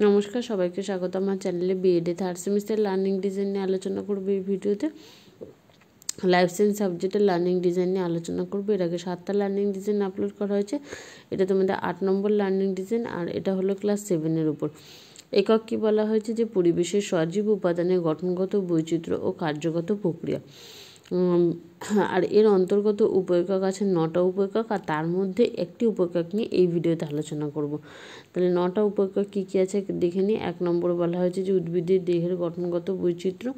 নমস্কার, সবাইকে স্বাগত আমার চ্যানেলে। বিএডে থার্ড সেমিস্টার লার্নিং ডিজাইন নিয়ে আলোচনা করবো এই ভিডিওতে। লাইফ সায়েন্স সাবজেক্টের লার্নিং ডিজাইন নিয়ে আলোচনা করবো। এর আগে 7টা লার্নিং ডিজাইন আপলোড করা হয়েছে। এটা তোমাদের 8 নম্বর লার্নিং ডিজাইন, আর এটা হলো ক্লাস 7-এর উপর। একক কি বলা হয়েছে যে পরিবেশের সজীব উপাদানের গঠনগত বৈচিত্র্য ও কার্যগত প্রক্রিয়া। আর এর অন্তর্গত উপএকক আছে 9টা উপএকক, আর তার মধ্যে একটি উপএকক নিয়ে এই ভিডিওতে আলোচনা করব। তাহলে 9টা উপএকক কী কী আছে দেখে নিই। 1 নম্বর বলা হয়েছে যে উদ্ভিদের দেহের গঠনগত বৈচিত্র্য,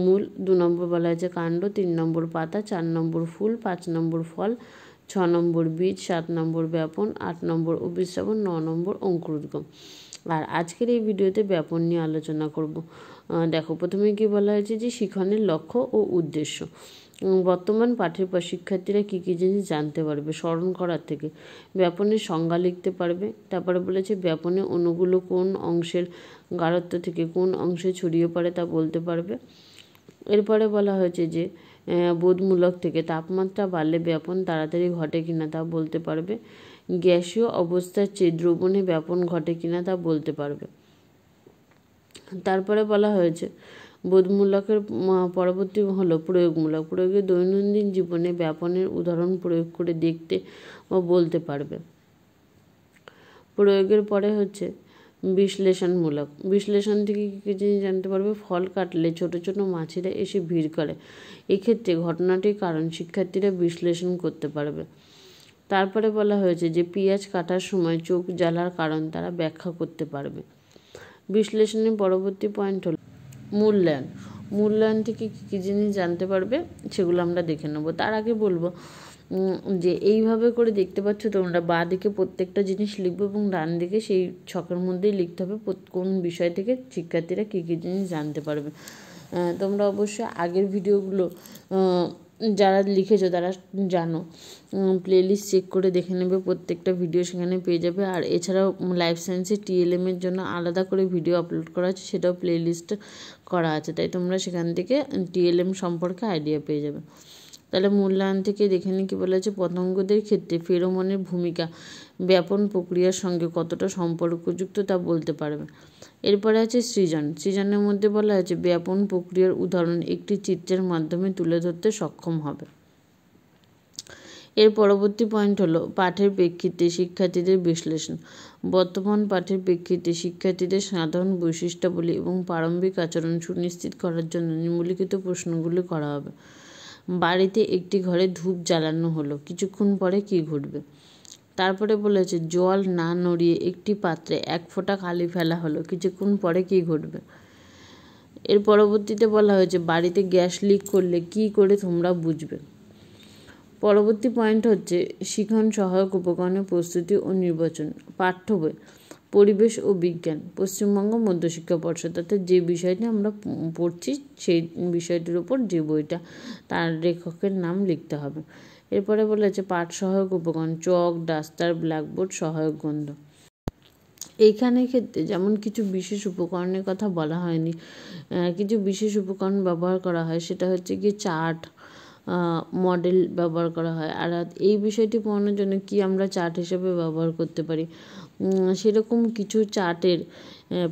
মূল। 2 নম্বর বলা হয়েছে কাণ্ড, 3 নম্বর পাতা, 4 নম্বর ফুল, 5 নম্বর ফল, 6 নম্বর বীজ, 7 নম্বর ব্যাপন, 8 নম্বর অভিস্রাবণ, 9 নম্বর অঙ্কুরোদ্গম। আর আজকের এই ভিডিওতে ব্যাপন নিয়ে আলোচনা করব। দেখো, প্রথমে কি বলা হয়েছে যে শিখনের লক্ষ্য ও উদ্দেশ্য। বর্তমান পাঠের পর শিক্ষার্থীরা কী কী জিনিস জানতে পারবে স্মরণ করার থেকে। ব্যাপনের সংজ্ঞা লিখতে পারবে। তারপরে বলেছে ব্যাপনের অণুগুলো কোন অংশের গাঢ়ত্ব থেকে কোন অংশে ছড়িয়ে পড়ে তা বলতে পারবে। এরপরে বলা হয়েছে যে বোধমূলক থেকে তাপমাত্রা বাড়লে ব্যাপন তাড়াতাড়ি ঘটে কিনা তা বলতে পারবে। গ্যাসীয় অবস্থার চেয়ে দ্রবণে ব্যাপন ঘটে কিনা তা বলতে পারবে। তারপরে বলা হয়েছে বোধমূলকের পরবর্তী হলো প্রয়োগমূলক। প্রয়োগে দৈনন্দিন জীবনে ব্যাপনের উদাহরণ প্রয়োগ করে দেখতে ও বলতে পারবে। প্রয়োগের পরে হচ্ছে বিশ্লেষণমূলক। বিশ্লেষণ থেকে কী কী জিনিস জানতে পারবে। ফল কাটলে ছোট ছোট মাছিরা এসে ভিড় করে, এক্ষেত্রে ঘটনাটির কারণ শিক্ষার্থীরা বিশ্লেষণ করতে পারবে। তারপরে বলা হয়েছে যে পেঁয়াজ কাটার সময় চোখ জ্বালার কারণ তারা ব্যাখ্যা করতে পারবে। বিশ্লেষণের পরবর্তী পয়েন্ট হলো মূল্যায়ন। মূল্যায়ন থেকে কী কী জিনিস জানতে পারবে সেগুলো আমরা দেখে নেব। তার আগে বলবো যে এইভাবে করে দেখতে পাচ্ছ তোমরা, বাঁ দিকে প্রত্যেকটা জিনিস লিখবে এবং ডান দিকে সেই ছকের মধ্যেই লিখতে হবে কোন বিষয় থেকে শিক্ষার্থীরা কী কী জিনিস জানতে পারবে। তোমরা অবশ্যই আগের ভিডিওগুলো যারা লিখেছো তারা জানো, প্লেলিস্ট চেক করে দেখে নেবে, প্রত্যেকটা ভিডিও সেখানে পেয়ে যাবে। আর এছাড়াও লাইফ সায়েন্সের টিএলএমের জন্য আলাদা করে ভিডিও আপলোড করা আছে, সেটাও প্লেলিস্ট করা আছে, তাই তোমরা সেখান থেকে টিএলএম সম্পর্কে আইডিয়া পেয়ে যাবে। তাহলে মূল্যায়ন থেকে দেখে নিই কী বলা হয়েছে। পতঙ্গদের ক্ষেত্রে ফেরোমনের ভূমিকা ব্যাপন প্রক্রিয়ার সঙ্গে কতটা সম্পর্কযুক্ত তা বলতে পারবে। এরপরে আছে সৃজন। সৃজনের মধ্যে বলা হয়েছে ব্যাপন প্রক্রিয়ার উদাহরণ একটি চিত্রের মাধ্যমে তুলে ধরতে সক্ষম হবে। এর পরবর্তী পয়েন্ট হলো পাঠের প্রেক্ষিতে শিক্ষার্থীদের বিশ্লেষণ। বর্তমান পাঠের প্রেক্ষিতে শিক্ষার্থীদের সাধারণ বৈশিষ্ট্যাবলী এবং প্রারম্ভিক আচরণ সুনিশ্চিত করার জন্য নিম্নলিখিত প্রশ্নগুলি করা হবে। বাড়িতে একটি ঘরে ধূপ জ্বালানো হলো, কিছুক্ষণ পরে কী ঘটবে। তারপরে বলেছে জল না নড়িয়ে একটি পাত্রে 1 ফোঁটা কালি ফেলা হলো, কিছুক্ষণ পরে কী ঘটবে। এর পরবর্তীতে বলা হয়েছে বাড়িতে গ্যাস লিক করলে কী করে তোমরা বুঝবে। পরবর্তী পয়েন্ট হচ্ছে শিখন সহায়ক উপকরণের প্রস্তুতি ও নির্বাচন। পাঠ্য বই পরিবেশ ও বিজ্ঞান, পশ্চিমবঙ্গ মধ্যশিক্ষা পর্ষদ, অর্থাৎ যে বিষয়টি আমরা পড়ছি সেই বিষয়টির উপর যে বইটা তার লেখকের নাম লিখতে হবে। এরপরে বলেছে পাঠ সহায়ক উপকরণ চক, ডাস্টার, ব্ল্যাকবোর্ড, সহায়ক গ্রন্থ। এইখানের ক্ষেত্রে যেমন কিছু বিশেষ উপকরণের কথা বলা হয়নি, কিছু বিশেষ উপকরণ ব্যবহার করা হয়, সেটা হচ্ছে কি চার্ট, মডেল ব্যবহার করা হয়। আর এই বিষয়টি পড়ানোর জন্য কি আমরা চার্ট হিসেবে ব্যবহার করতে পারি, সেরকম কিছু চার্টের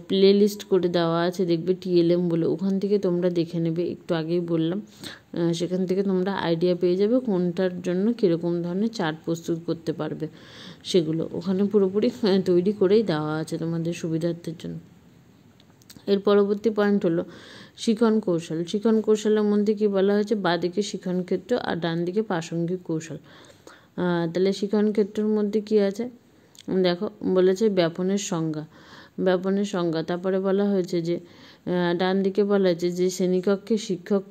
প্লেলিস্ট করে দেওয়া আছে, দেখবে টিএলএম বলে, ওখান থেকে তোমরা দেখে নেবে। একটু আগেই বললাম, সেখান থেকে তোমরা আইডিয়া পেয়ে যাবে কোনটার জন্য কীরকম ধরনের চার্ট প্রস্তুত করতে পারবে। সেগুলো ওখানে পুরোপুরি তৈরি করেই দেওয়া আছে তোমাদের সুবিধার্থের জন্য। এর পরবর্তী পয়েন্ট হলো শিখন কৌশল। শিখন কৌশলের মধ্যে কি বলা হয়েছে বাঁদিকে শিখন ক্ষেত্র আর ডান দিকে প্রাসঙ্গিক কৌশল। তাহলে শিখন ক্ষেত্রের মধ্যে কি আছে দেখো, বলেছে ব্যাপনের সংজ্ঞা। ব্যাপনের সংজ্ঞা। তারপরে বলা হয়েছে যে ডান দিকে বলা হয়েছে যে শ্রেণীকক্ষে শিক্ষক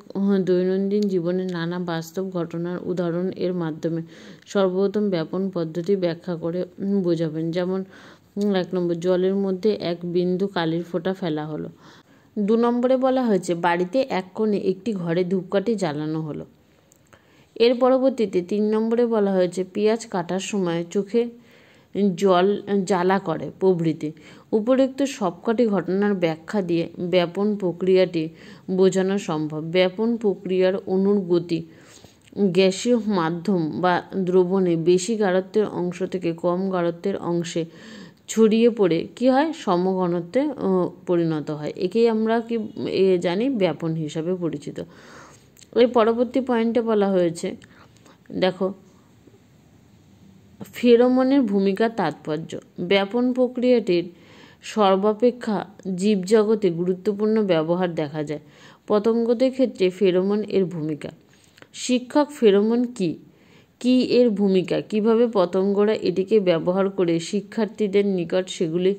দৈনন্দিন জীবনের নানা বাস্তব ঘটনার উদাহরণ এর মাধ্যমে সর্বপ্রথম ব্যাপন পদ্ধতি ব্যাখ্যা করে বোঝাবেন। যেমন 1 নম্বর জলের মধ্যে 1 বিন্দু কালির ফোঁটা ফেলা হলো। 2 নম্বরে বলা হয়েছে বাড়িতে এক কোণে একটি ঘরে ধূপকাঠি জ্বালানো হলো। এর পরবর্তীতে 3 নম্বরে বলা হয়েছে পেঁয়াজ কাটার সময় চোখে জল জ্বালা করে প্রভৃতি। উপরোক্ত সবকটি ঘটনার ব্যাখ্যা দিয়ে ব্যাপন প্রক্রিয়াটি বোঝানো সম্ভব। ব্যাপন প্রক্রিয়ার অণুর গতি গ্যাসীয় মাধ্যম বা দ্রবণে বেশি গাঢ়ত্বের অংশ থেকে কম গাঢ়ত্বের অংশে ছড়িয়ে পড়ে কি হয়, সমঘনত্বে পরিণত হয়। একেই আমরা কি জানি, ব্যাপন হিসাবে পরিচিত। এই পরবর্তী পয়েন্টে বলা হয়েছে, দেখো, ফেরোমনের ভূমিকা তাৎপর্য। ব্যাপন প্রক্রিয়াটির সর্বাপেক্ষা জীবজগতে গুরুত্বপূর্ণ ব্যবহার দেখা যায়। পতঙ্গদের ক্ষেত্রে ফেরোমন এর ভূমিকা। শিক্ষক ফেরোমন কি এর ভূমিকা, কিভাবে পতঙ্গরা এটিকে ব্যবহার করে শিক্ষার্থীদের নিকট সেগুলি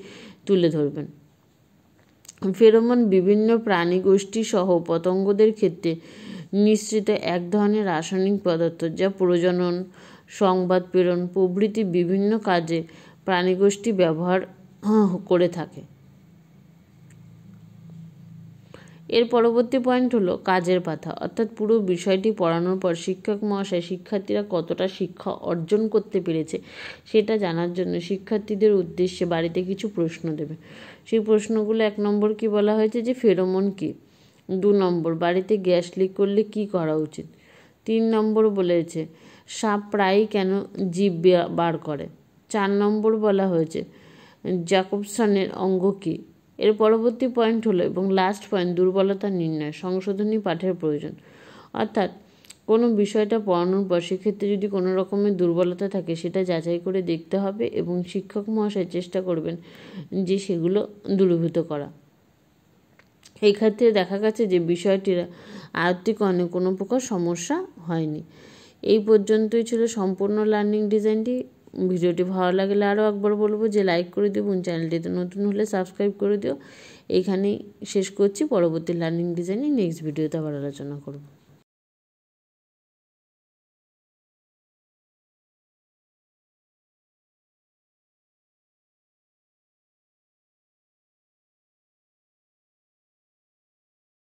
তুলে ধরবেন। ফেরোমন বিভিন্ন প্রাণী গোষ্ঠী সহ পতঙ্গদের ক্ষেত্রে নিঃসৃত এক ধরনের রাসায়নিক পদার্থ, যা প্রজনন, সংবাদ প্রেরণ প্রভৃতি বিভিন্ন কাজে প্রাণীগোষ্ঠী ব্যবহার করে থাকে। এর পরবর্তী পয়েন্ট হলো কাজের পাথা, অর্থাৎ পুরো বিষয়টি পড়ানোর পর শিক্ষক মহাশয় শিক্ষার্থীরা কতটা শিক্ষা অর্জন করতে পেরেছে সেটা জানার জন্য শিক্ষার্থীদের উদ্দেশ্যে বাড়িতে কিছু প্রশ্ন দেবে। সেই প্রশ্নগুলো 1 নম্বর কি বলা হয়েছে, যে ফেরোমন কি। 2 নম্বর, বাড়িতে গ্যাস লিক করলে কি করা উচিত। 3 নম্বর বলেছে সাপ প্রায়ই কেন জীব বার করে। 4 নম্বর বলা হয়েছে জ্যাকবসনের অঙ্গ কী। এর পরবর্তী পয়েন্ট হলো এবং লাস্ট পয়েন্ট, দুর্বলতা নির্ণয়, সংশোধনী পাঠের প্রয়োজন। অর্থাৎ কোনো বিষয়টা পড়ানোর পর সেক্ষেত্রে যদি কোনো রকমের দুর্বলতা থাকে সেটা যাচাই করে দেখতে হবে এবং শিক্ষক মহাশয় চেষ্টা করবেন যে সেগুলো দূরীভূত করা। এই ক্ষেত্রে দেখা গেছে যে বিষয়টির আয়ত্তিকরণে কোনো প্রকার সমস্যা হয়নি। এই পর্যন্তই ছিল সম্পূর্ণ লার্নিং ডিজাইনটি। ভিডিওটি ভালো লাগলে আরও একবার বলবো যে লাইক করে দিও এবং চ্যানেলটিতে নতুন হলে সাবস্ক্রাইব করে দিও। এইখানেই শেষ করছি, পরবর্তী লার্নিং ডিজাইনে নেক্সট ভিডিওতে আবার আলোচনা করব।